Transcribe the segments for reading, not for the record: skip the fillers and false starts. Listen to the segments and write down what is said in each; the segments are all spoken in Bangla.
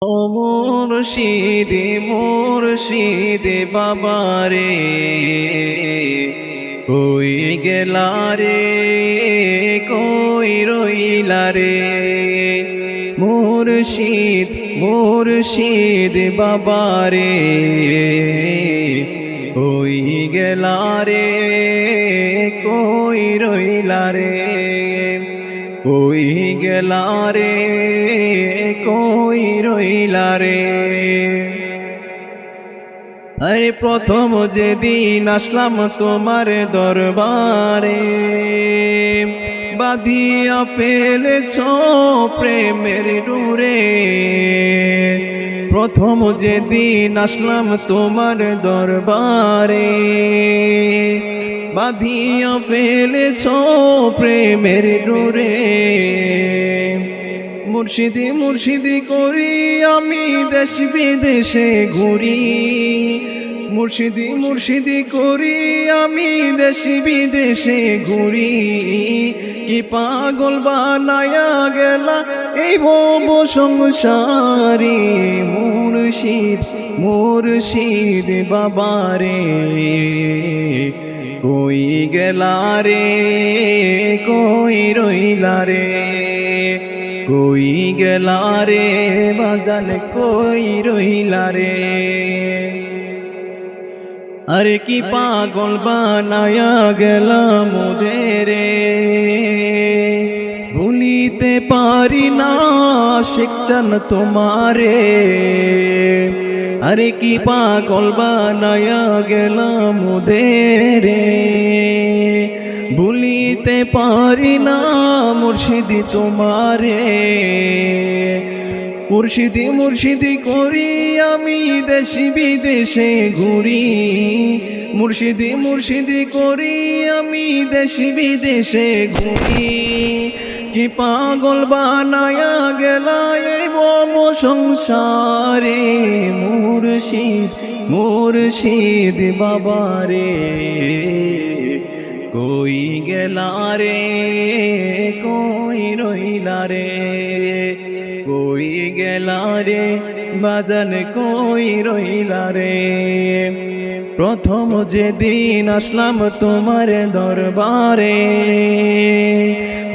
ও মুর্শিদ মুর্শিদ বাবারে কই গেলা রে কই রইলা রে মুর্শিদ মুর্শিদ বাবারে কই গেলা রে কই রইলা রে কই গেলা রে কই রইলা রে। আরে প্রথম যেদিন আসলাম তোমার দরবারে বাঁধিয়া ফেলেছ প্রেমের ডোরে। প্রথম যেদিন আসলাম তোমার দরবারে বাঁধিয়া ফেলেছ প্রেমের ডোরে। মুর্শিদি মুর্শিদি করি আমি দেশ বিদেশে ঘুরি, মুর্শিদি মুর্শিদি করি আমি দেশ বিদেশে ঘুরি। কি পাগল বানায়া গেলা এই ভব সংসারে মুর্শিদ মুর্শিদ বাবারে কই গেলা রে কই রইলা রে কই গেলা রে বাজান কই রইলা রে। আরে কি পাগল বানায়া গেলাম মোদের ভুলিতে পারি না শিকটান তোমারে। আরে কি পাগল বানায়া গেলাম মোদের ভুলিতে পারি না মুর্শিদি তোমারে। মুর্শিদি মুর্শিদি করি আমি দেশি বিদেশে ঘুরি, মুর্শিদি মুর্শিদি করি আমি দেশি বিদেশে ঘুরি। কি পাগল বানায়া গেলা এই বম সংসারে মুর্শিদ মুর্শিদ বাবারে কই গেলা রে কই রইলা রে কই গেলা রে বাজান কই রইলা রে। প্রথম যেদিন আসলাম তোমার দরবারে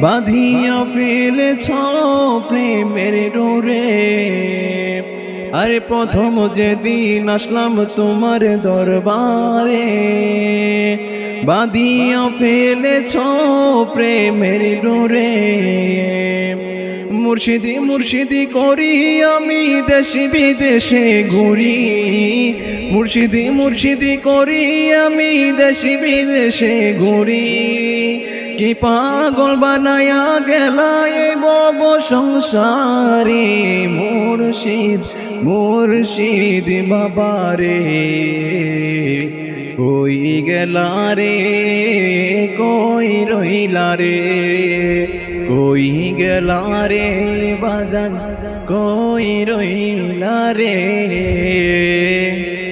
বাঁধিয়া ফেলেছ প্রেমের ডোরে। আরে প্রথম যেদিন আসলাম তোমার দরবারে বাঁধিয়া ফেলেছ প্রেমের ডোরে। মুর্শিদি মুর্শিদি করি আমি দেশি বিদেশে ঘুরি, মুর্শিদি মুর্শিদি করি আমি দেশি বিদেশে ঘুরি। কি পাগল বানায়া গেলা এই বব সংসারে মুর্শিদ মুর্শিদ বাবারে কই গেলা রে কই রইলা রে কই গেলা রে বাজান কই রইলা রে।